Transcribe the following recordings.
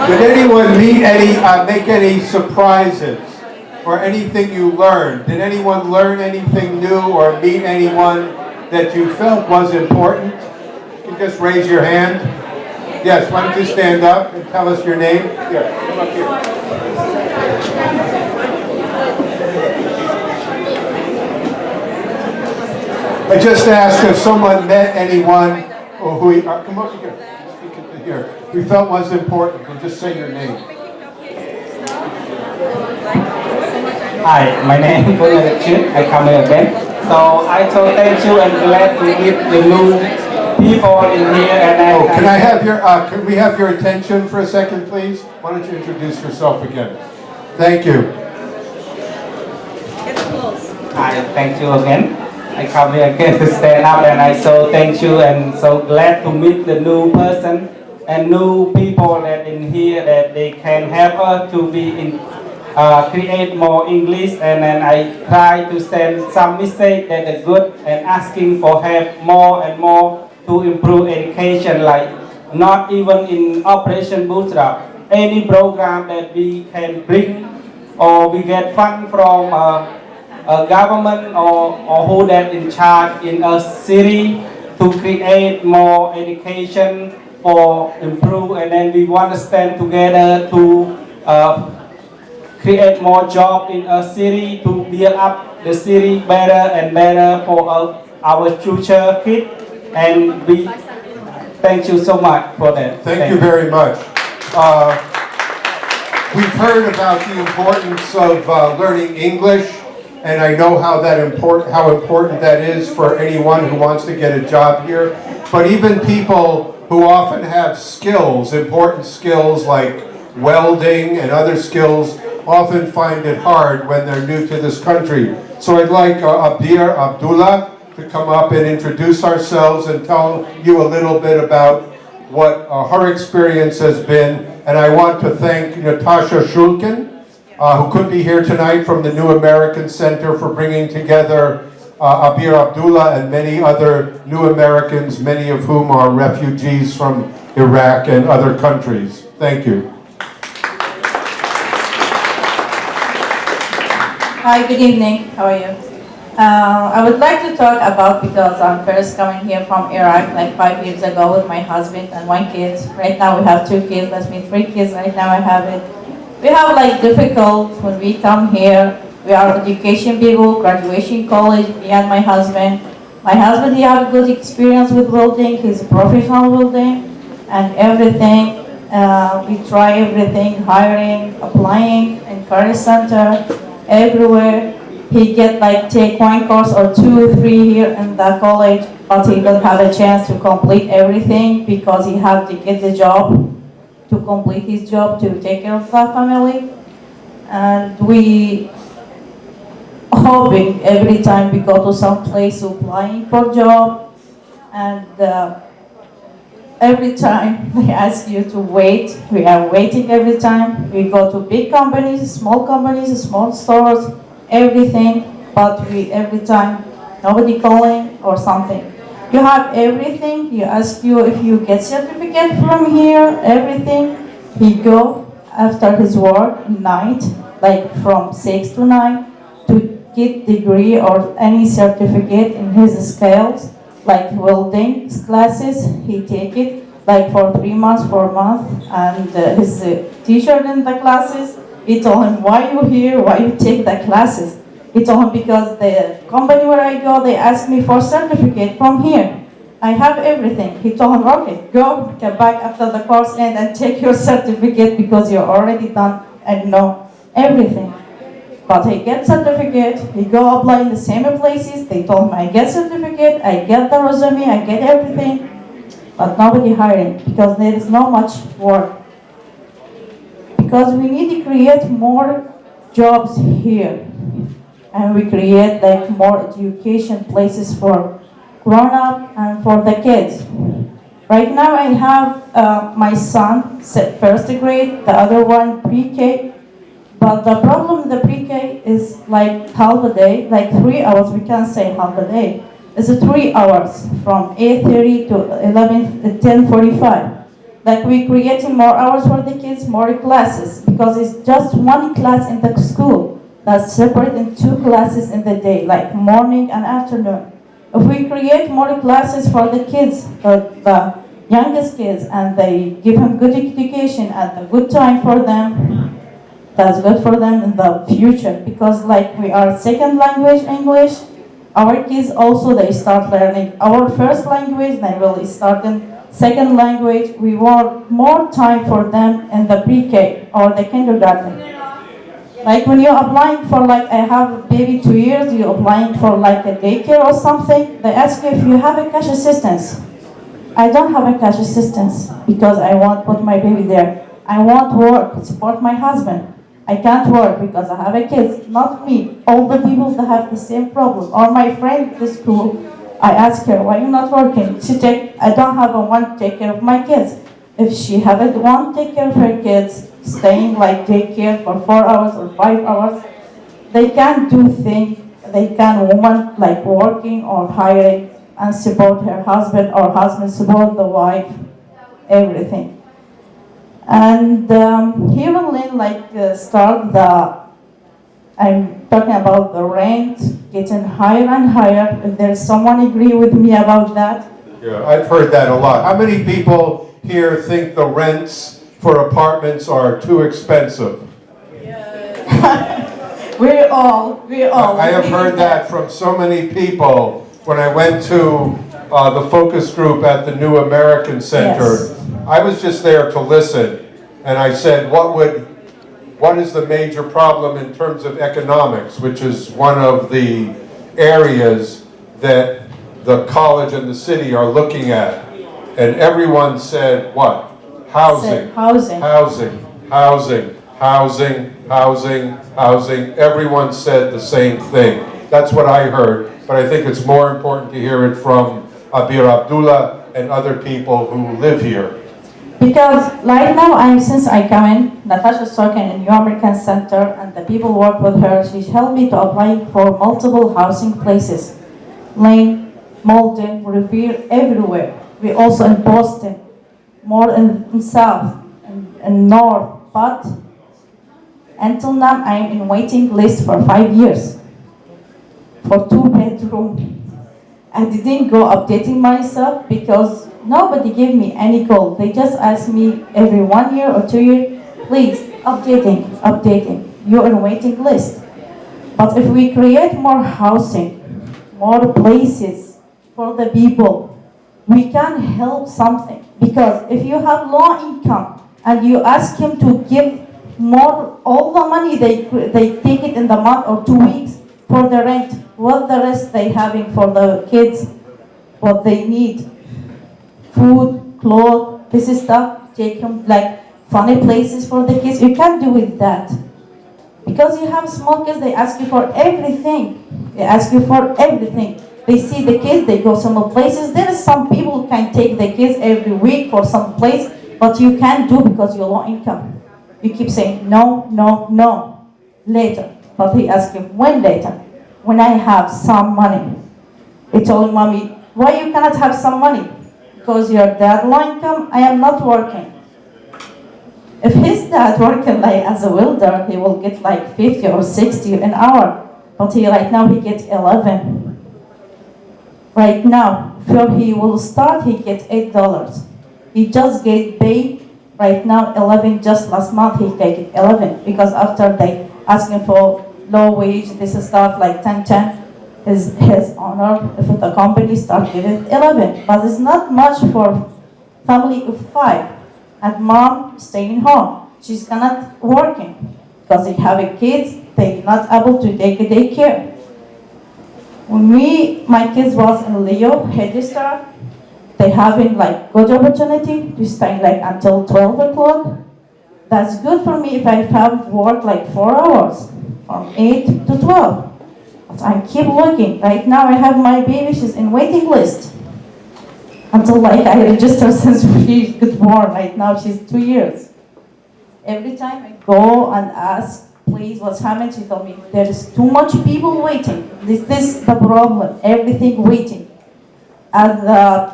Did anyone make any surprises or anything you learned? Did anyone learn anything new or meet anyone that you felt was important? You can just raise your hand. Yes, why don't you stand up and tell us your name? Here, come up here. I just asked if someone met anyone who come up here. Here, we felt was important, and just say your name. Hi, my name is Chin. I come here again. So I told thank you and glad to meet the new people in here. And can I have your? Can we have your attention for a second, please? Why don't you introduce yourself again? Thank you. Hi, thank you again. I come here again to stand up, and I so thank you and so glad to meet the new person and new people that in here that they can help us to be in create more English, and then I try to send some message that are good and asking for help more and more to improve education, like not even in Operation Bootstrap, any program that we can bring or we get fund from a government or who that in charge in a city to create more education for improve, and then we want to stand together to create more job in a city to build up the city better and better for our future kids, and we thank you so much for that. Thank you very much. We've heard about the importance of learning English, and I know how important that is for anyone who wants to get a job here. But even people who often have skills, important skills like welding and other skills, often find it hard when they're new to this country. So I'd like Abir Abdullah to come up and introduce ourselves and tell you a little bit about what her experience has been. And I want to thank Natasha Shulkin, who couldn't be here tonight, from the New American Center, for bringing together Abir Abdullah and many other new Americans, many of whom are refugees from Iraq and other countries. Thank you. Hi, good evening. How are you? I would like to talk about, because I'm first coming here from Iraq like 5 years ago with my husband and 1 kid. Right now we have 2 kids, that means 3 kids right now I have it. We have like difficult when we come here. We are education people, graduation college, me and my husband. My husband, he have a good experience with welding, he's a professional welding and everything. We try everything, hiring, applying in career center, everywhere. He get like take 1 course or 2 or 3 here in the college, but he don't have a chance to complete everything because he have to get the job, to complete his job, to take care of the family. And we hoping every time we go to some place applying for job, and every time they ask you to wait, we are waiting every time. We go to big companies, small stores, everything, but we every time nobody calling or something. You have everything, you ask you if you get certificate from here, everything. He go after his work night, like from 6 to 9, to get degree or any certificate in his skills, like welding classes. He take it like for 3 months, 4 months, and his teacher in the classes, he told him, why you here, why you take the classes? He told him, because the company where I go, they ask me for certificate from here. I have everything. He told him, okay, go, get back after the course end and take your certificate because you're already done and know everything. But he get certificate, he go apply in the same places, they told him, I get certificate, I get the resume, I get everything, but nobody hiring because there is not much work. Because we need to create more jobs here, and we create like more education places for grown-up and for the kids. Right now I have my son, first grade, the other one pre-K. But the problem in the pre-K is like half a day, like 3 hours, we can't say half a day. It's 3 hours from 8:30 to 10:45. Like we creating more hours for the kids, more classes, because it's just one class in the school that's separate in two classes in the day, like morning and afternoon. If we create more classes for the kids, the youngest kids, and they give them good education and a good time for them, that's good for them in the future. Because like we are second language English, our kids also they start learning our first language, they will start in second language. We want more time for them in the pre-K or the kindergarten. Like when you're applying for like, I have a baby 2 years, you're applying for like a daycare or something, they ask you if you have a cash assistance. I don't have a cash assistance because I want to put my baby there. I want to work, support my husband. I can't work because I have a kid, not me. All the people that have the same problem. Or my friend at the school, I ask her, why are you not working? I don't have a one to take care of my kids. If she have a one to take care of her kids, staying like daycare for 4 hours or 5 hours, they can't do things. They can woman like working or hiring and support her husband or husband support the wife, everything. And here in Lynn, start I'm talking about the rent getting higher and higher. If there's someone agree with me about that? Yeah, I've heard that a lot. How many people here think the rents for apartments are too expensive? We all. I have heard that from so many people when I went to the focus group at the New American Center. Yes. I was just there to listen, and I said, what is the major problem in terms of economics, which is one of the areas that the college and the city are looking at? And everyone said, what? Housing. Housing. Housing. Housing. Housing. Housing. Housing. Everyone said the same thing. That's what I heard, but I think it's more important to hear it from Abir Abdullah and other people who live here. Because right now, since I come in, Natasha's talking in New American Center, and the people work with her. She helped me to apply for multiple housing places, Lane, Malden, Revere, everywhere. We also in Boston, more in South and North. But until now, I'm in waiting list for 5 years for 2-bedroom. I didn't go updating myself because nobody gave me any call. They just asked me every 1 year or 2 years, please, updating. You're in waiting list. But if we create more housing, more places for the people, we can help something. Because if you have low income and you ask him to give more, all the money they take it in the month or 2 weeks for the rent, what the rest they having for the kids, what they need, food, clothes, this is stuff, take them like funny places for the kids. You can't do with that. Because you have small kids, they ask you for everything. They ask you for everything. They see the kids, they go some places. There is some people who can take the kids every week for some place, but you can't do because you're low income. You keep saying, no, no, no, later. But he asked him, when later? When I have some money. He told him, mommy, why you cannot have some money? Because your dad low income, I am not working. If his dad working like as a welder, he will get like 50 or 60 an hour. But he right now he gets 11. Right now, before he will start, he gets $8. He just get paid right now 11. Just last month he take it 11 because after they asking for low wage, this is stuff like 10. His honor if the company start giving 11, but it's not much for family of 5. And mom staying home. She's not working because they have a kids. They're not able to take a daycare. When my kids was in Leo Head Start, they having like good opportunity to stay like until 12 o'clock. That's good for me if I have work like 4 hours from 8 to 12. But I keep looking. Right now I have my baby. She's in waiting list. Until like I registered since she got born. Right now she's 2 years. Every time I go and ask, please, what's happening? She told me, there is too much people waiting. This is the problem. Everything waiting. as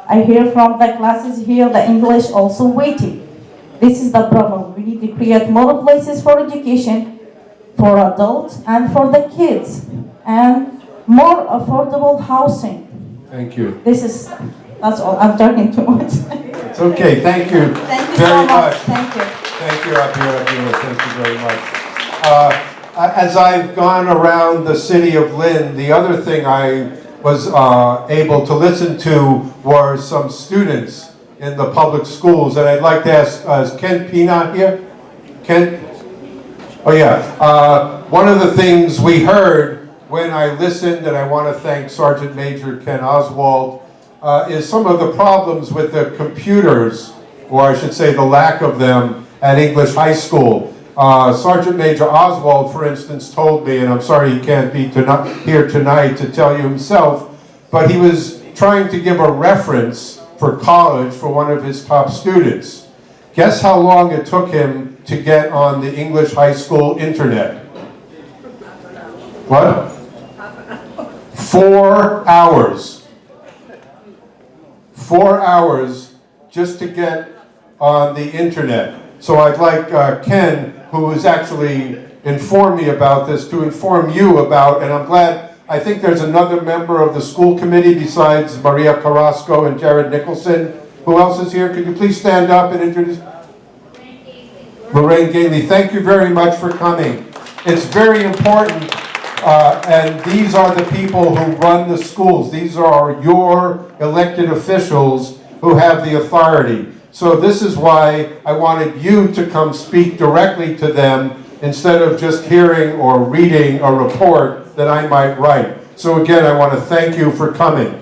I hear from the classes here, the English also waiting. This is the problem. We need to create more places for education, for adults and for the kids, and more affordable housing. Thank you. That's all. I'm talking too much. It's okay, thank you Thank you very so much. much. Thank you. Thank you, Abir, thank you very much. As I've gone around the city of Lynn, the other thing I was able to listen to were some students in the public schools, and I'd like to ask, is Ken Pina here? Ken? Oh yeah, one of the things we heard when I listened, and I want to thank Sergeant Major Ken Oswald, is some of the problems with the computers, or I should say the lack of them, at English High School. Sergeant Major Oswald, for instance, told me, and I'm sorry he can't be here tonight to tell you himself, but he was trying to give a reference for college for one of his top students. Guess how long it took him to get on the English High School internet? What? 4 hours. 4 hours just to get on the internet. So I'd like Ken, who has actually informed me about this, to inform you about, and I'm glad, I think there's another member of the school committee besides Maria Carrasco and Jared Nicholson. Who else is here? Could you please stand up and introduce? Lorraine Gailey, thank you very much for coming. It's very important, and these are the people who run the schools. These are your elected officials who have the authority. So this is why I wanted you to come speak directly to them instead of just hearing or reading a report that I might write. So again, I want to thank you for coming.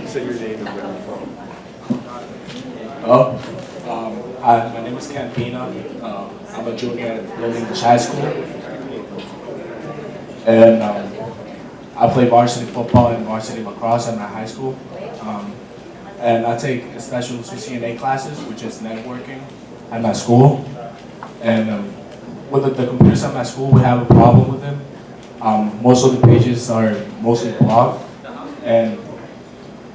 Say your name and where you're from. Hello. Hi, my name is Ken Pina. I'm a junior at Lynn English High School. And I play varsity football and varsity lacrosse at my high school. And I take special CCNA classes, which is networking, at my school. And with the computers at my school, we have a problem with them. Most of the pages are mostly blocked. And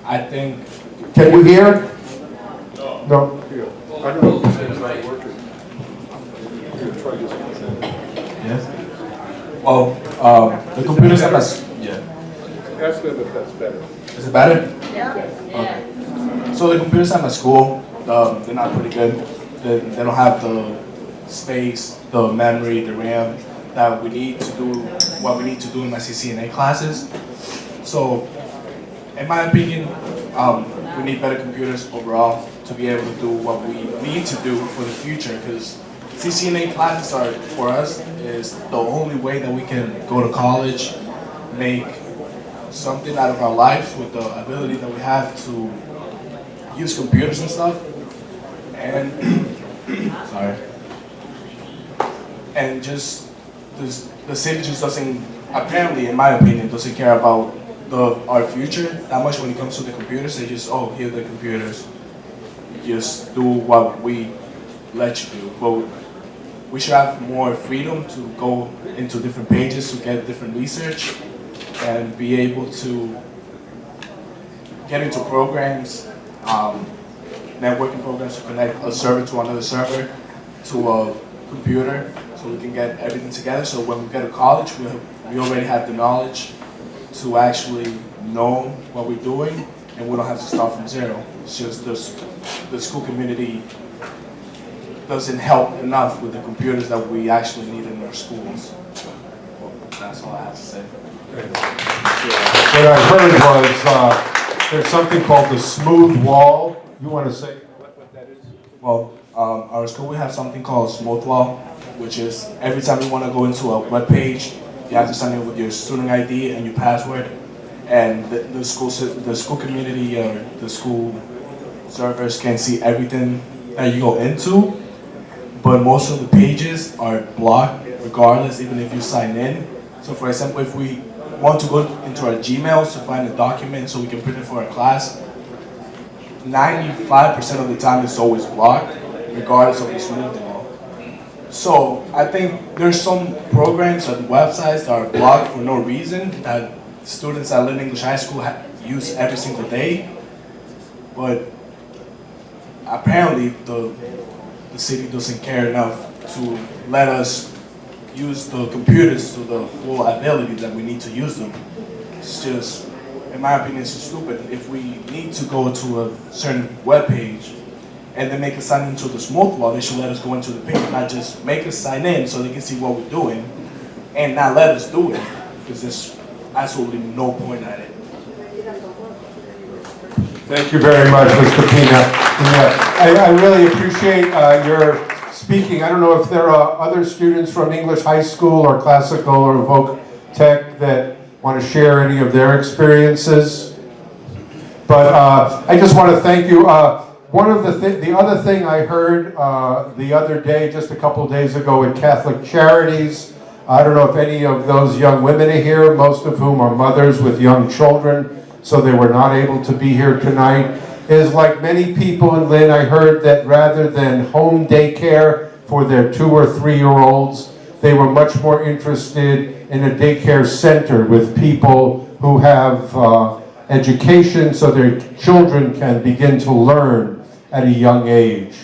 I think... Can you hear? No. I don't know if this thing's not working. Here, try this one. Yes? Well, the computers at my school... Yeah. Ask them if that's better. Is it better? Yeah. Okay. So the computers at my school, they're not pretty good. They don't have the space, the memory, the RAM that we need to do what we need to do in my CCNA classes. So, in my opinion, we need better computers overall to be able to do what we need to do for the future. Because CCNA classes are, for us, is the only way that we can go to college, make something out of our lives with the ability that we have to use computers and stuff. And sorry. And just the city just doesn't, apparently, in my opinion, doesn't care about our future that much when it comes to the computers. They just, oh, here are the computers. Just do what we let you do. But we should have more freedom to go into different pages, to get different research, and be able to get into programs, networking programs to connect a server to another server, to a computer, so we can get everything together. So when we get to college, we already have the knowledge to actually know what we're doing, and we don't have to start from zero. It's just the school community doesn't help enough with the computers that we actually need in our schools. Well, that's all I have to say. What I heard was there's something called the smooth wall. You want to say what that is? Well, our school, we have something called Smooth Wall, which is every time you want to go into a web page, you have to sign in with your student ID and your password. And the school community or the school servers can see everything that you go into, but most of the pages are blocked regardless, even if you sign in. So for example, if we want to go into our Gmails to find a document so we can print it for our class, 95% of the time it's always blocked, regardless of the smooth wall. So I think there's some programs and websites that are blocked for no reason that students at Lynn English High School use every single day, but apparently the city doesn't care enough to let us use the computers to the full ability that we need to use them. It's just, in my opinion, it's just stupid. If we need to go to a certain web page and then make us sign into the smart law, they should let us go into the page, not just make us sign in so they can see what we're doing and not let us do it, because there's absolutely no point at it. Thank you very much, Mr. Pina. I really appreciate your speaking. I don't know if there are other students from English High School or Classical or Voc Tech that want to share any of their experiences. But I just want to thank you. One of the other thing I heard the other day, just a couple of days ago at Catholic Charities, I don't know if any of those young women are here, most of whom are mothers with young children, so they were not able to be here tonight, is like many people in Lynn, I heard that rather than home daycare for their 2 or 3-year-olds, they were much more interested in a daycare center with people who have education so their children can begin to learn at a young age,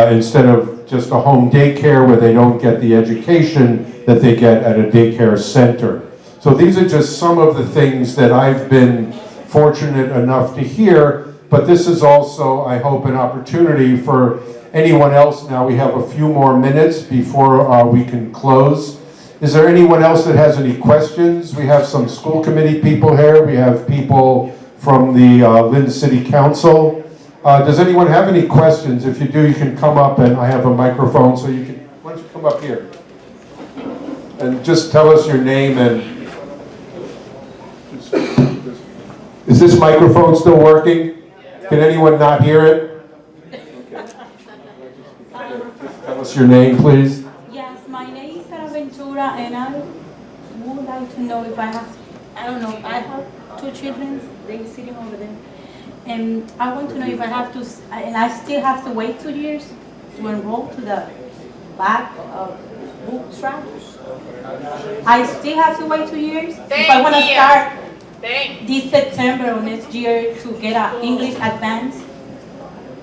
instead of just a home daycare where they don't get the education that they get at a daycare center. So these are just some of the things that I've been fortunate enough to hear, but this is also, I hope, an opportunity for anyone else. Now we have a few more minutes before we can close. Is there anyone else that has any questions? We have some school committee people here. We have people from the Lynn City Council. Does anyone have any questions? If you do, you can come up, and I have a microphone, so you can, why don't you come up here? And just tell us your name and... Is this microphone still working? Can anyone not hear it? Tell us your name, please. Yes, my name is Sara Ventura, and I would like to know if I have, I don't know, I have 2 children, they're sitting over there. And I want to know if I have to, and I still have to wait 2 years to enroll to the back of bootstrap. I still have to wait 2 years if I want to start this September or next year to get an English advance.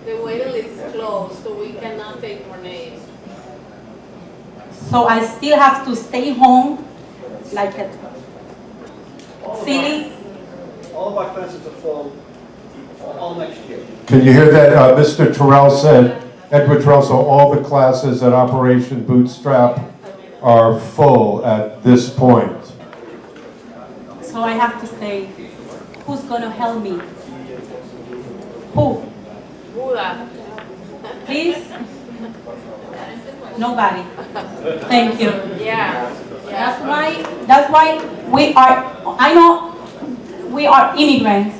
The waiting list is closed, so we cannot take more names. So I still have to stay home, like a city. All of our classes are full all next year. Can you hear that? Mr. Terrell said, Edward Terrell, so all the classes at Operation Bootstrap are full at this point. So I have to say, who's going to help me? Who? Buddha. Please? Nobody. Thank you. Yeah. That's why we are, I know we are immigrants,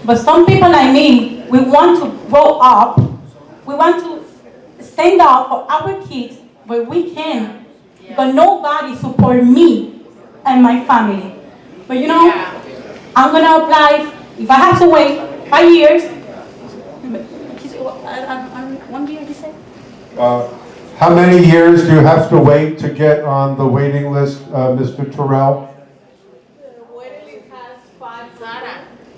but some people like me, we want to grow up, we want to stand up for our kids where we can, but nobody support me and my family. But you know, I'm gonna apply, if I have to wait 5 years, 1 year, he said? How many years do you have to wait to get on the waiting list, Mr. Terrell? The waiting list has 5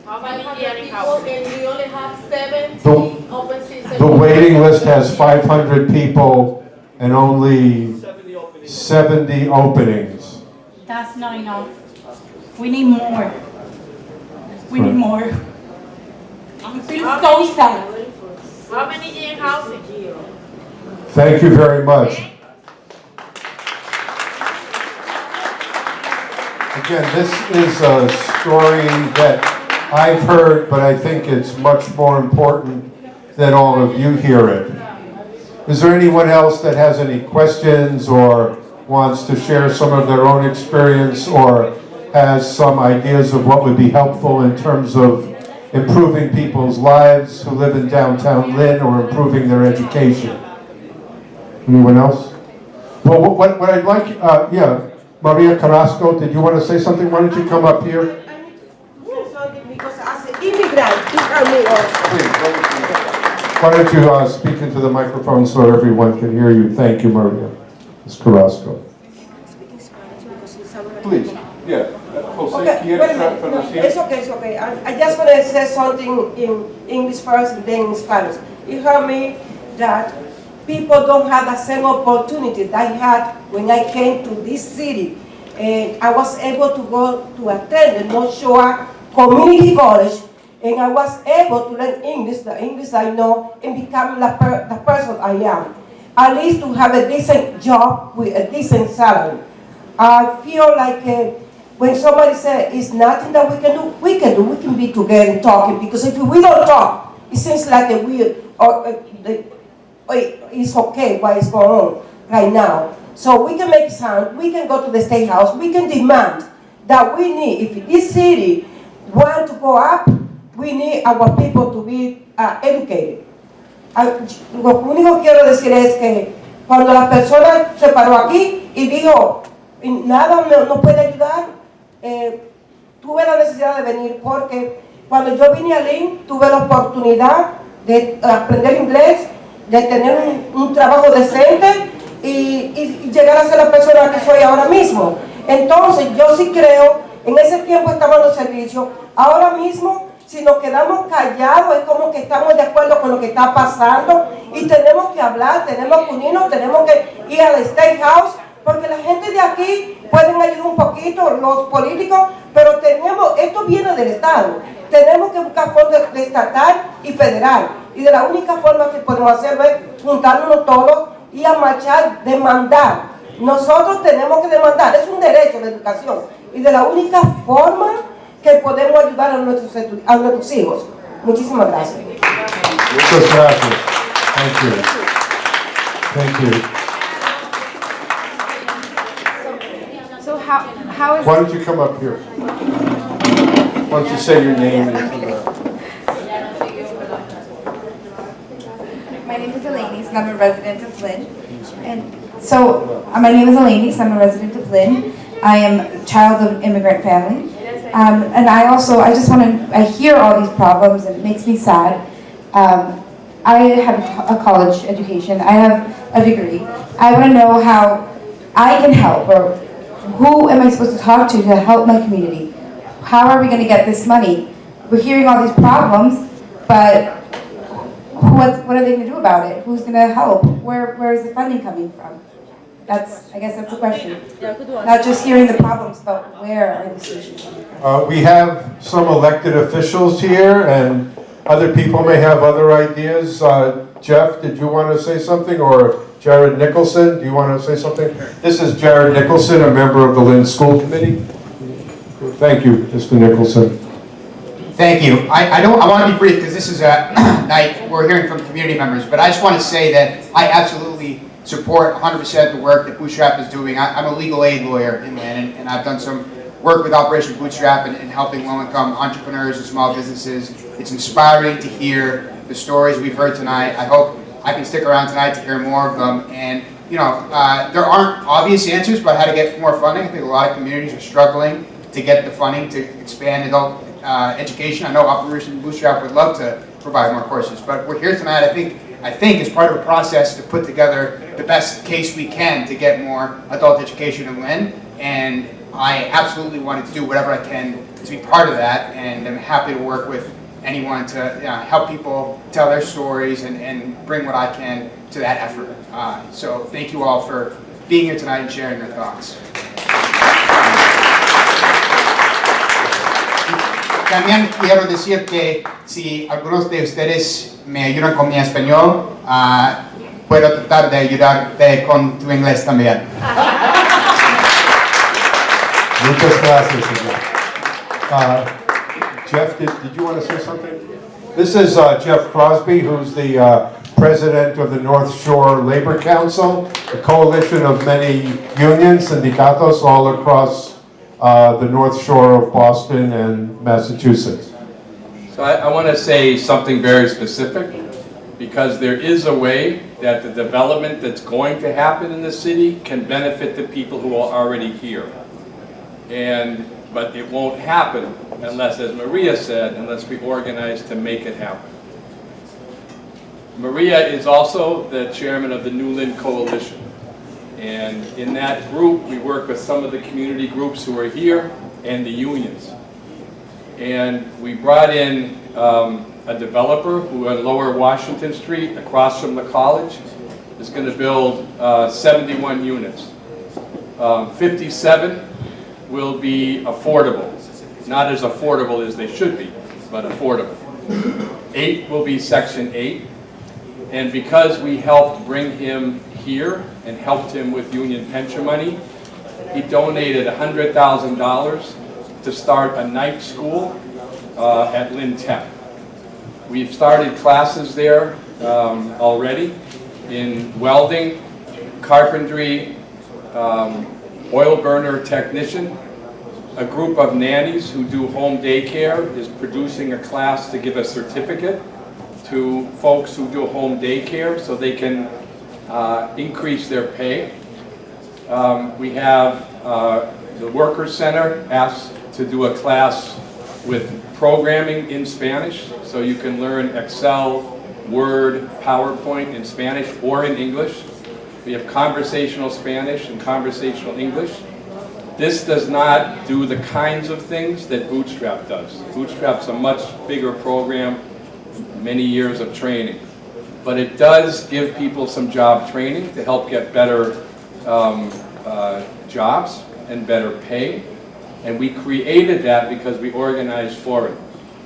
How many people, and we only have 70 open seats. The waiting list has 500 people and only 70 openings. That's not enough. We need more. We need more. I'm feeling so sad. How many in housing? Thank you very much. Again, this is a story that I've heard, but I think it's much more important that all of you hear it. Is there anyone else that has any questions or wants to share some of their own experience or has some ideas of what would be helpful in terms of improving people's lives who live in downtown Lynn or improving their education? Anyone else? Well, what I'd like, yeah, Maria Carrasco, did you want to say something? Why don't you come up here? Because as an immigrant, Please, why don't you speak into the microphone so everyone can hear you? Thank you, Maria. Ms. Carrasco. Please, yeah. Jose, Okay, ¿quieres wait a minute. No, pronunciar? it's okay, it's okay. I just want to say something in English first and then in Spanish. You heard me that people don't have the same opportunity that I had when I came to this city. And I was able to go to attend the North Shore Community College, and I was able to learn English, the English I know, and become the person I am. At least to have a decent job with a decent salary. I feel like when somebody says it's nothing that we can do, we can be together and talking, because if we don't talk, it seems like it's okay what is going on right now. So we can make sound, we can go to the State House, we can demand that we need, if this city wants to go up, we need our people to be educated. Lo único que quiero decir es que cuando la persona se paró aquí y dijo, nada no puede ayudar, tuve la necesidad de venir porque cuando yo vine a Lynn tuve la oportunidad de aprender inglés, de tener un trabajo decente y llegar a ser la persona que soy ahora mismo. Entonces yo sí creo, en ese tiempo estaba en los servicios, ahora mismo si nos quedamos callados es como que estamos de acuerdo con lo que está pasando y tenemos que hablar, tenemos que unirnos, tenemos que ir al State House, porque la gente de aquí pueden ayudar un poquito, los políticos, pero esto viene del Estado, tenemos que buscar fondos de estatal y federal, y de la única forma que podemos hacerlo es juntarnos todos y a marchar, demandar. Nosotros tenemos que demandar, es un derecho a la educación, y de la única forma que podemos ayudar a nuestros hijos. Muchísimas gracias. Muchas gracias. Thank you. Thank you. So how is Why don't you come up here? Why don't you say your name and my name is Eleni, and I'm a resident of Lynn. And so my name is Eleni, and I'm a resident of Lynn. I am a child of an immigrant family. And I hear all these problems and it makes me sad. I have a college education, I have a degree. I want to know how I can help, or who am I supposed to talk to help my community? How are we going to get this money? We're hearing all these problems, but what are they going to do about it? Who's going to help? Where is the funding coming from? I guess that's the question. Not just hearing the problems, but where are the solutions coming from? We have some elected officials here, and other people may have other ideas. Jeff, did you want to say something? Or Jared Nicholson, do you want to say something? This is Jared Nicholson, a member of the Lynn School Committee. Thank you, Mr. Nicholson. Thank you. I want to be brief because this is a night we're hearing from community members, but I just want to say that I absolutely support 100% the work that Bootstrap is doing. I'm a legal aid lawyer in Lynn, and I've done some work with Operation Bootstrap and helping low-income entrepreneurs and small businesses. It's inspiring to hear the stories we've heard tonight. I hope I can stick around tonight to hear more of them. And there aren't obvious answers about how to get more funding. I think a lot of communities are struggling to get the funding to expand adult education. I know Operation Bootstrap would love to provide more courses, but we're here tonight, I think, as part of a process to put together the best case we can to get more adult education in Lynn, and I absolutely wanted to do whatever I can to be part of that, and I'm happy to work with anyone to help people tell their stories and bring what I can to that effort. So thank you all for being here tonight and sharing your thoughts. También quiero decir que si algunos de ustedes me ayudan con mi español, puedo tratar de ayudarte con tu inglés también. Muchas gracias. Jeff, did you want to say something? This is Jeff Crosby, who's the president of the North Shore Labor Council, a coalition of many unions, sindicatos all across the North Shore of Boston and Massachusetts. So I want to say something very specific, because there is a way that the development that's going to happen in the city can benefit the people who are already here. But it won't happen unless, as Maria said, unless we organize to make it happen. Maria is also the chairman of the New Lynn Coalition. And in that group, we work with some of the community groups who are here. and the unions. And we brought in a developer who on Lower Washington Street, across from the college, is going to build 71 units. 57 will be affordable. Not as affordable as they should be, but affordable. 8 will be Section 8. And because we helped bring him here and helped him with union pension money, he donated $100,000 to start a night school at Lynn Tech. We've started classes there already in welding, carpentry, oil burner technician. A group of nannies who do home daycare is producing a class to give a certificate to folks who do home daycare so they can increase their pay. We have the Workers Center asked to do a class with programming in Spanish, so you can learn Excel, Word, PowerPoint in Spanish or in English. We have conversational Spanish and conversational English. This does not do the kinds of things that Bootstrap does. Bootstrap's a much bigger program, many years of training. But it does give people some job training to help get better jobs and better pay. And we created that because we organized for it.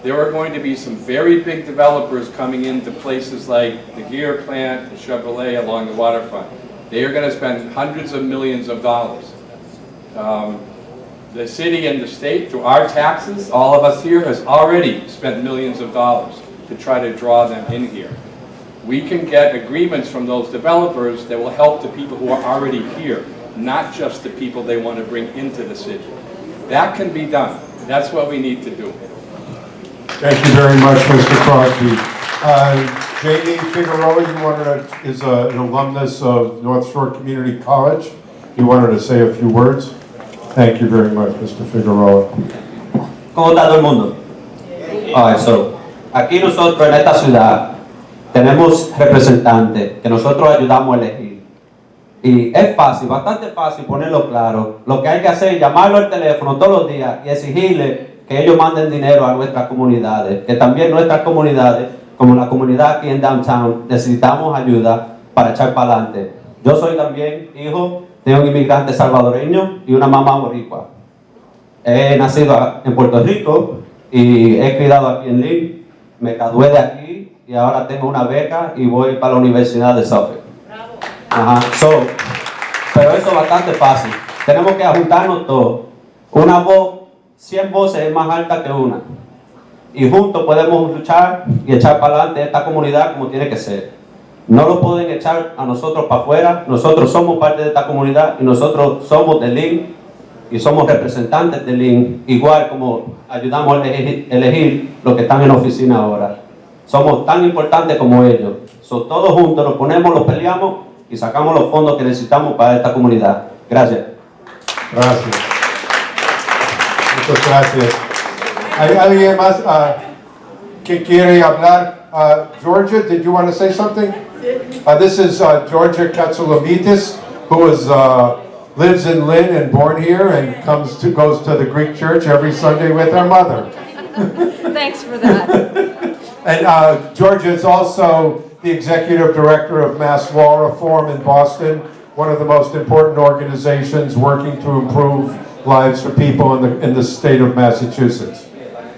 There are going to be some very big developers coming into places like the Gear plant, the Chevrolet along the waterfront. They are going to spend hundreds of millions of dollars. The city and the state, through our taxes, all of us here, has already spent millions of dollars to try to draw them in here. We can get agreements from those developers that will help the people who are already here, not just the people they want to bring into the city. That can be done. That's what we need to do. Thank you very much, Mr. Crosby. Jamie Figueroa, is an alumnus of North Shore Community College. You wanted to say a few words? Thank you very much, Mr. Figueroa. ¿Cómo está todo el mundo? Aquí nosotros en esta ciudad tenemos representantes que nosotros ayudamos a elegir. Y es fácil, bastante fácil ponerlo claro. Lo que hay que hacer es llamarlo al teléfono todos los días y exigirle que ellos manden dinero a nuestras comunidades. Que también nuestras comunidades, como la comunidad aquí en Downtown, necesitamos ayuda para echar para adelante. Yo soy también hijo de un inmigrante salvadoreño y una mamá boricua. He nacido en Puerto Rico y he criado aquí en Lynn. Me gradué de aquí y ahora tengo una beca y voy para la Universidad de Suffolk. Pero eso es bastante fácil. Tenemos que juntarnos todos. Una voz, 100 voces es más alta que una. Y juntos podemos luchar y echar para adelante esta comunidad como tiene que ser. No lo pueden echar a nosotros para afuera. Nosotros somos parte de esta comunidad y nosotros somos de Lynn y somos representantes de Lynn, igual como ayudamos a elegir los que están en la oficina ahora. Somos tan importantes como ellos. Todos juntos nos ponemos, los peleamos y sacamos los fondos que necesitamos para esta comunidad. Gracias. Gracias. Muchas gracias. ¿Hay alguien más que quiere hablar? Georgia, did you want to say something? This is Georgia Katsulamitis, who is, lives in Lynn and born here and goes to the Greek church every Sunday with her mother. Thanks for that. And Georgia is also the executive director of Mass Law Reform in Boston, one of the most important organizations working to improve lives for people in the state of Massachusetts.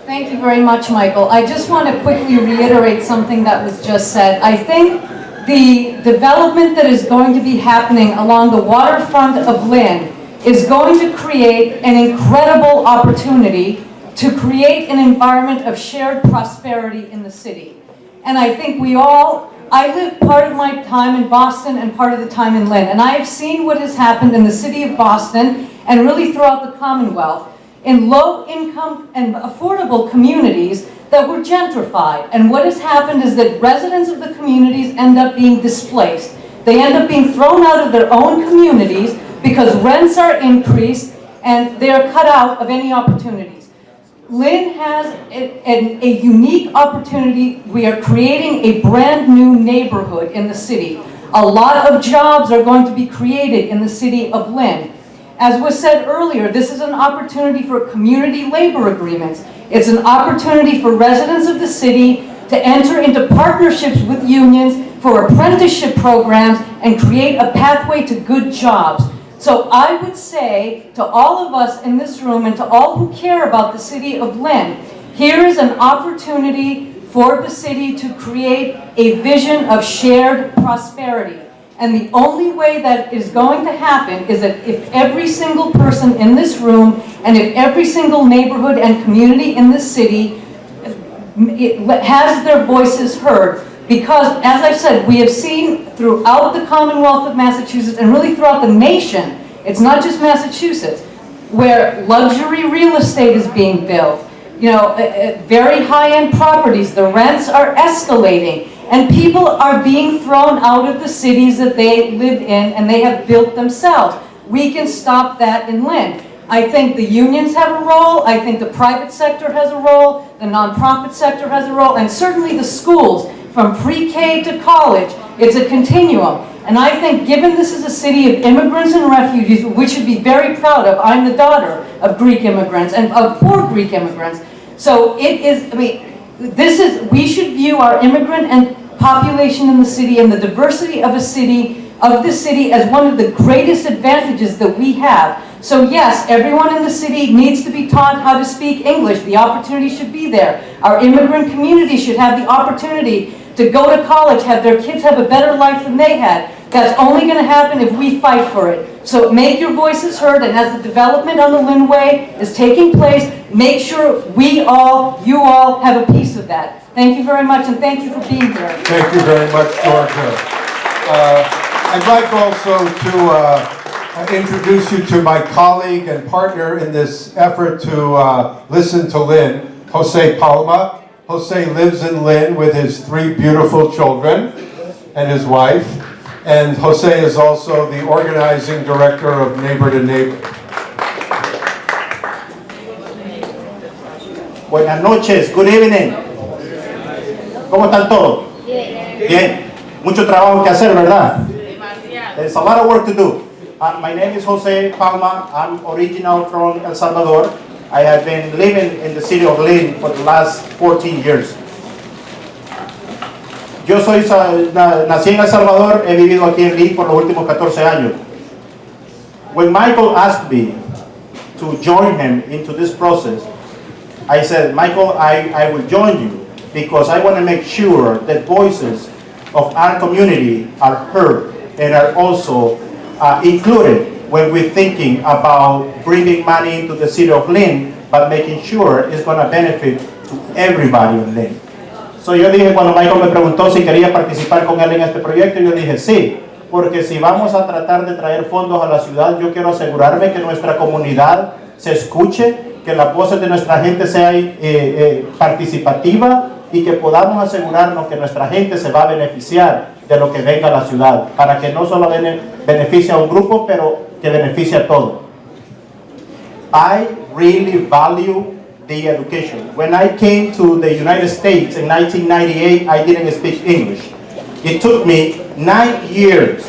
Thank you very much, Michael. I just want to quickly reiterate something that was just said. I think the development that is going to be happening along the waterfront of Lynn is going to create an incredible opportunity to create an environment of shared prosperity in the city. And I think I live part of my time in Boston and part of the time in Lynn, and I have seen what has happened in the city of Boston and really throughout the Commonwealth in low-income and affordable communities that were gentrified. And what has happened is that residents of the communities end up being displaced. They end up being thrown out of their own communities because rents are increased and they are cut out of any opportunities. Lynn has a unique opportunity. We are creating a brand new neighborhood in the city. A lot of jobs are going to be created in the city of Lynn. As was said earlier, this is an opportunity for community labor agreements. It's an opportunity for residents of the city to enter into partnerships with unions for apprenticeship programs and create a pathway to good jobs. So I would say to all of us in this room and to all who care about the city of Lynn, here is an opportunity for the city to create a vision of shared prosperity. And the only way that is going to happen is that if every single person in this room and if every single neighborhood and community in this city has their voices heard. Because, as I've said, we have seen throughout the Commonwealth of Massachusetts and really throughout the nation, it's not just Massachusetts, where luxury real estate is being built. You know, very high-end properties, the rents are escalating, and people are being thrown out of the cities that they live in and they have built themselves. We can stop that in Lynn. I think the unions have a role, I think the private sector has a role, the nonprofit sector has a role, and certainly the schools, from pre-K to college, it's a continuum. And I think given this is a city of immigrants and refugees, we should be very proud of. I'm the daughter of Greek immigrants and of poor Greek immigrants. So it is, I mean, we should view our immigrant and population in the city and the diversity of this city as one of the greatest advantages that we have. So yes, everyone in the city needs to be taught how to speak English. The opportunity should be there. Our immigrant community should have the opportunity to go to college, have their kids have a better life than they had. That's only going to happen if we fight for it. So make your voices heard, and as the development on the Lynn Way is taking place, make sure you all have a piece of that. Thank you very much, and thank you for being here. Thank you very much, Georgia. I'd like also to introduce you to my colleague and partner in this effort to listen to Lynn, Jose Palma. Jose lives in Lynn with his 3 beautiful children and his wife. And Jose is also the organizing director of Neighbor to Neighbor. Buenas noches, good evening. ¿Cómo están todos? Bien. Mucho trabajo que hacer, ¿verdad? There's a lot of work to do. My name is Jose Palma. I'm original from El Salvador. I have been living in the city of Lynn for the last 14 years. Yo nací en El Salvador, he vivido aquí en Lynn por los últimos 14 años. When Michael asked me to join him into this process, I said, Michael, I will join you because I want to make sure that voices of our community are heard and are also included when we're thinking about bringing money into the city of Lynn, but making sure it's going to benefit to everybody in Lynn. So yo dije, cuando Michael me preguntó si quería participar con él en este proyecto, yo dije sí, porque si vamos a tratar de traer fondos a la ciudad, yo quiero asegurarme que nuestra comunidad se escuche, que las voces de nuestra gente sea participativa y que podamos asegurarnos que nuestra gente se va a beneficiar de lo que venga a la ciudad, para que no solo beneficie a un grupo, pero que beneficie a todos. I really value the education. When I came to the United States in 1998, I didn't speak English. It took me 9 years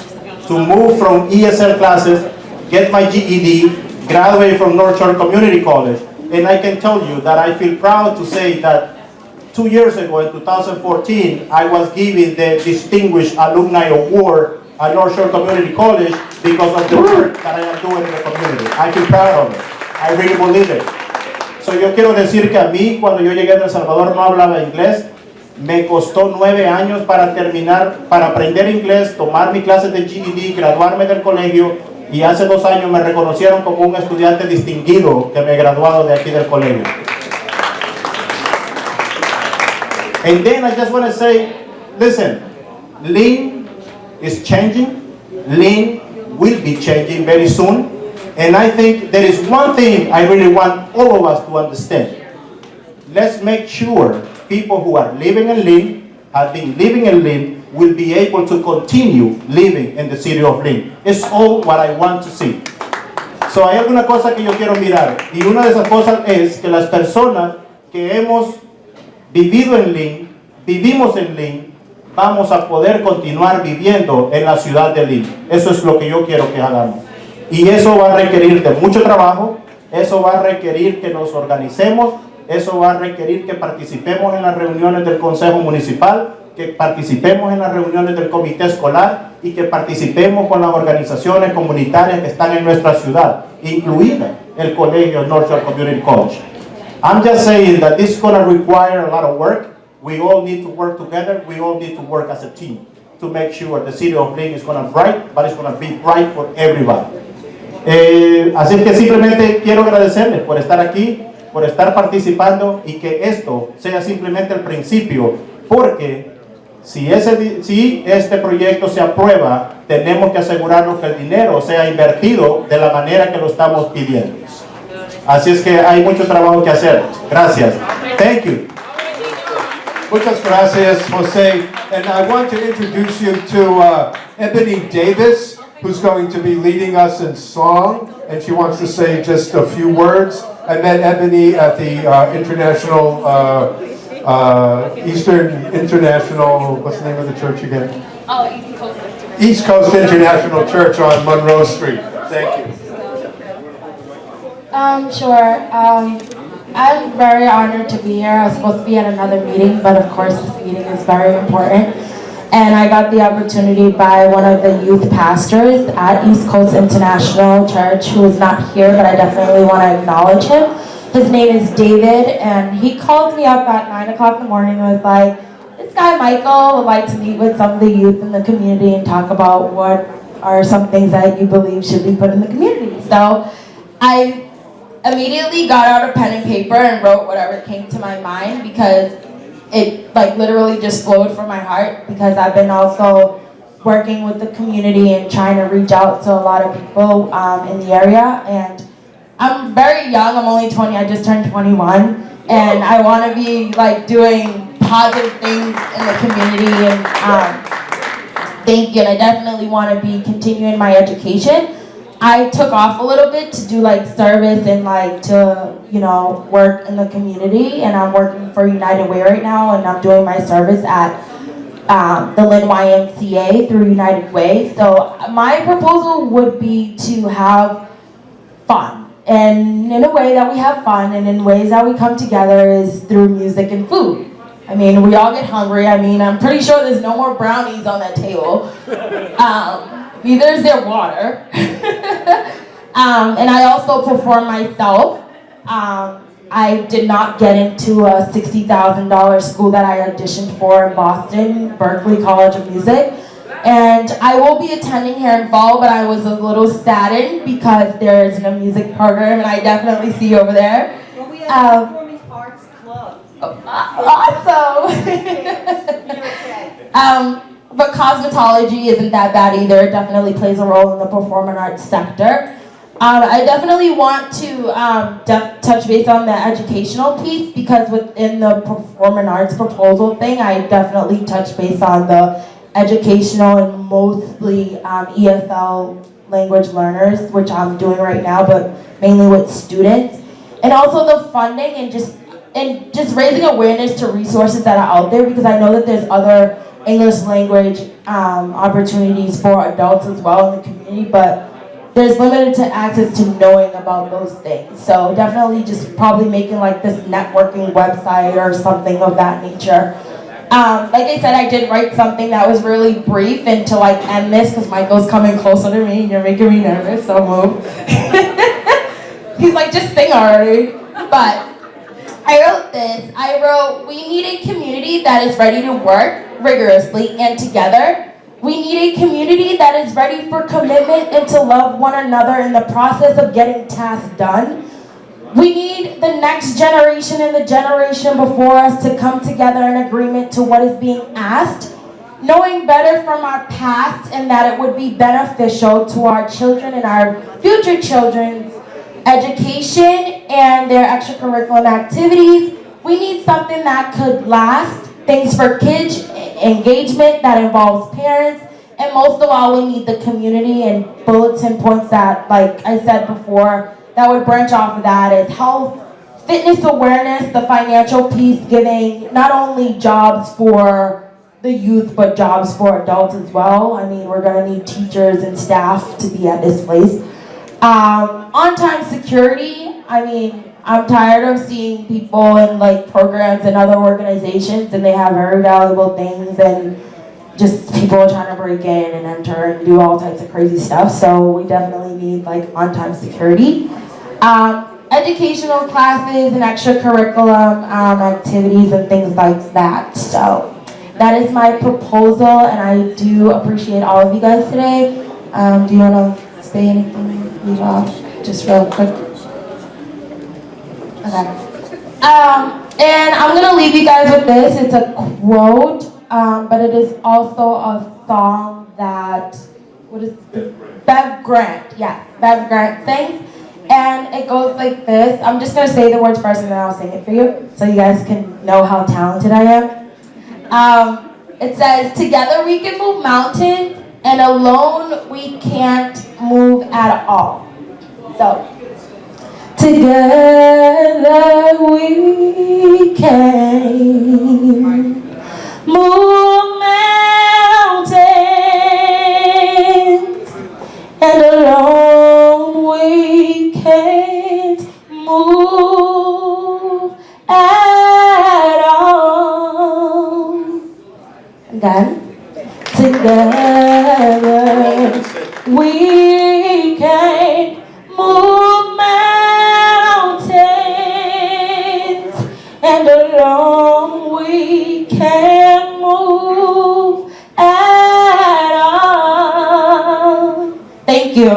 to move from ESL classes, get my GED, graduate from North Shore Community College, and I can tell you that I feel proud to say that 2 years ago, in 2014, I was given the Distinguished Alumni Award at North Shore Community College because of the work that I am doing in the community. I feel proud of it. I really believe it. So yo quiero decir que a mí, cuando yo llegué a El Salvador, no hablaba inglés. Me costó 9 años para aprender inglés, tomar mi clase de GED, graduarme del colegio, y hace 2 años me reconocieron como un estudiante distinguido que me he graduado de aquí del colegio. And then I just want to say, listen, Lynn is changing. Lynn will be changing very soon. And I think there is one thing I really want all of us to understand. Let's make sure people who are living in Lynn, have been living in Lynn, will be able to continue living in the city of Lynn. It's all what I want to see. So hay alguna cosa que yo quiero mirar. Y una de esas cosas es que las personas que hemos vivido en Lynn, vivimos en Lynn, vamos a poder continuar viviendo en la ciudad de Lynn. Eso es lo que yo quiero que hagamos. Y eso va a requerir de mucho trabajo, eso va a requerir que nos organicemos, eso va a requerir que participemos en las reuniones del Consejo Municipal, que participemos en las reuniones del Comité Escolar y que participemos con las organizaciones comunitarias que están en nuestra ciudad, incluida el colegio North Shore Community College. I'm just saying that this is going to require a lot of work. We all need to work together. We all need to work as a team to make sure the city of Lynn is going to bright, but it's going to be bright for everybody. Así que simplemente quiero agradecerles por estar aquí, por estar participando y que esto sea simplemente el principio, porque si este proyecto se aprueba, tenemos que asegurarnos que el dinero sea invertido de la manera que lo estamos pidiendo. Así es que hay mucho trabajo que hacer. Gracias. Thank you. Muchas gracias, Jose. And I want to introduce you to Ebony Davis, who's going to be leading us in song, and she wants to say just a few words. I met Ebony at the Eastern International, what's the name of the church again? Oh, East Coast International. East Coast International Church on Monroe Street. Thank you. Sure. I'm very honored to be here. I was supposed to be at another meeting, but of course this meeting is very important. And I got the opportunity by one of the youth pastors at East Coast International Church, who is not here, but I definitely want to acknowledge him. His name is David, and he called me up at 9 o'clock in the morning and was like, this guy Michael would like to meet with some of the youth in the community and talk about what are some things that you believe should be put in the community. So I immediately got out a pen and paper and wrote whatever came to my mind, because it literally just flowed from my heart, because I've been also working with the community and trying to reach out to a lot of people in the area. And I'm very young, I'm only 20, I just turned 21, and I want to be doing positive things in the community, and thank you, and I definitely want to be continuing my education. I took off a little bit to do service and to work in the community, and I'm working for United Way right now, and I'm doing my service at the Lynn YMCA through United Way. So my proposal would be to have fun, and in a way that we have fun and in ways that we come together is through music and food. I mean, we all get hungry. I mean, I'm pretty sure there's no more brownies on that table. Neither is there water. And I also perform myself. I did not get into a $60,000 school that I auditioned for in Boston, Berklee College of Music. And I will be attending here in fall, but I was a little saddened because there isn't a music program, and I definitely see you over there. Well, we have Performing Arts Club. Awesome! Okay. But cosmetology isn't that bad either. It definitely plays a role in the performing arts sector. I definitely want to touch base on the educational piece, because within the performing arts proposal thing, I definitely touch base on the educational and mostly ESL language learners, which I'm doing right now, but mainly with students. And also the funding and just raising awareness to resources that are out there, because I know that there's other English language opportunities for adults as well in the community, but there's limited to access to knowing about those things. So definitely just probably making this networking website or something of that nature. Like I said, I did write something that was really brief, and to end this, because Michael's coming closer to me and you're making me nervous, so move. He's like, just sing already. But I wrote this. I wrote, we need a community that is ready to work rigorously and together. We need a community that is ready for commitment and to love one another in the process of getting tasks done. We need the next generation and the generation before us to come together in agreement to what is being asked, knowing better from our past and that it would be beneficial to our children and our future children's education and their extracurricular activities. We need something that could last, things for kids, engagement that involves parents, and most of all, we need the community and bulletin points that, like I said before, that would branch off of that is health, fitness awareness, the financial piece, giving not only jobs for the youth, but jobs for adults as well. I mean, we're gonna need teachers and staff to be at this place. On-time security, I mean, I'm tired of seeing people in like programs and other organizations and they have very valuable things and just people trying to break in and enter and do all types of crazy stuff. So we definitely need like on-time security. Educational classes and extracurriculum activities and things like that. So that is my proposal and I do appreciate all of you guys today. Do you want to say anything? Leave off just real quick. Okay. And I'm gonna leave you guys with this. It's a quote, but it is also a song that, what is it? Bev Grant. Yeah, Bev Grant sings. And it goes like this. I'm just gonna say the words first and then I'll sing it for you so you guys can know how talented I am. It says, together we can move mountains and alone we can't move at all. So, together we can move mountains and alone we can't move at all. Again. Together we can move mountains and alone we can move at all. Thank you.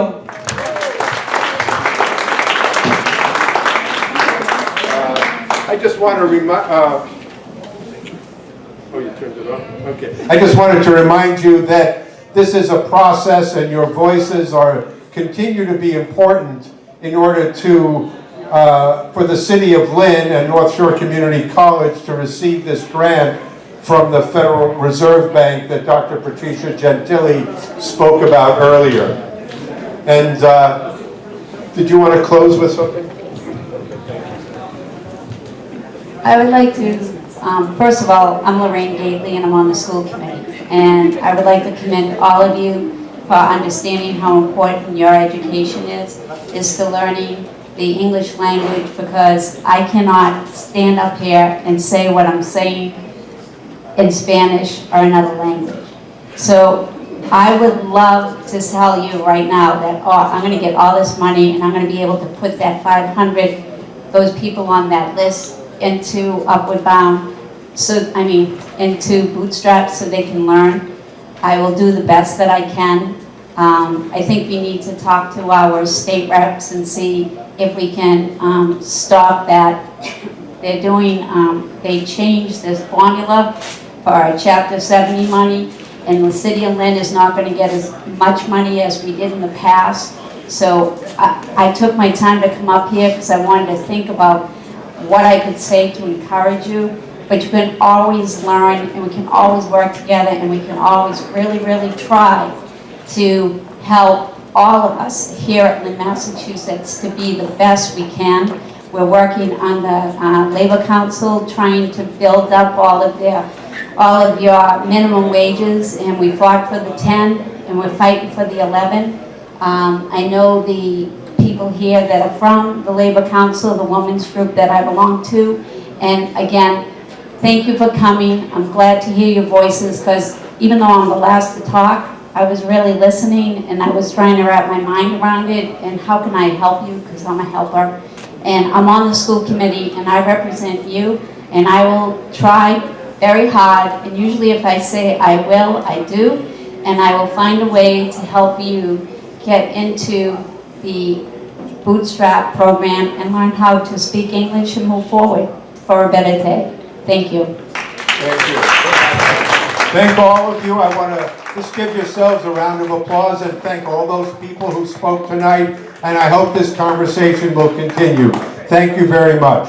I just want to remind, oh, you turned it off? Okay. I just wanted to remind you that this is a process and your voices continue to be important in order to, for the City of Lynn and North Shore Community College to receive this grant from the Federal Reserve Bank that Dr. Patricia Gentili spoke about earlier. And did you want to close with something? I would like to, first of all, I'm Lorraine Gately and I'm on the school committee. And I would like to commend all of you for understanding how important your education is to learning the English language, because I cannot stand up here and say what I'm saying in Spanish or another language. So I would love to tell you right now that I'm going to get all this money and I'm going to be able to put that 500, those people on that list into Upward Bound, into Bootstrap so they can learn. I will do the best that I can. I think we need to talk to our state reps and see if we can stop that. They're doing, they changed this formula for our Chapter 70 money, and the City of Lynn is not going to get as much money as we did in the past. So I took my time to come up here because I wanted to think about what I could say to encourage you. But you can always learn, and we can always work together, and we can always really, really try to help all of us here at Lynn, Massachusetts to be the best we can. We're working on the Labor Council, trying to build up all of your minimum wages, and we fought for the 10, and we're fighting for the 11. I know the people here that are from the Labor Council, the women's group that I belong to, and again, thank you for coming. I'm glad to hear your voices, because even though I'm the last to talk, I was really listening and I was trying to wrap my mind around it and how can I help you, because I'm a helper. And I'm on the school committee and I represent you, and I will try very hard, and usually if I say I will, I do, and I will find a way to help you get into the Bootstrap program and learn how to speak English and move forward for a better day. Thank you. Thank you. Thank all of you. I want to just give yourselves a round of applause and thank all those people who spoke tonight, and I hope this conversation will continue. Thank you very much.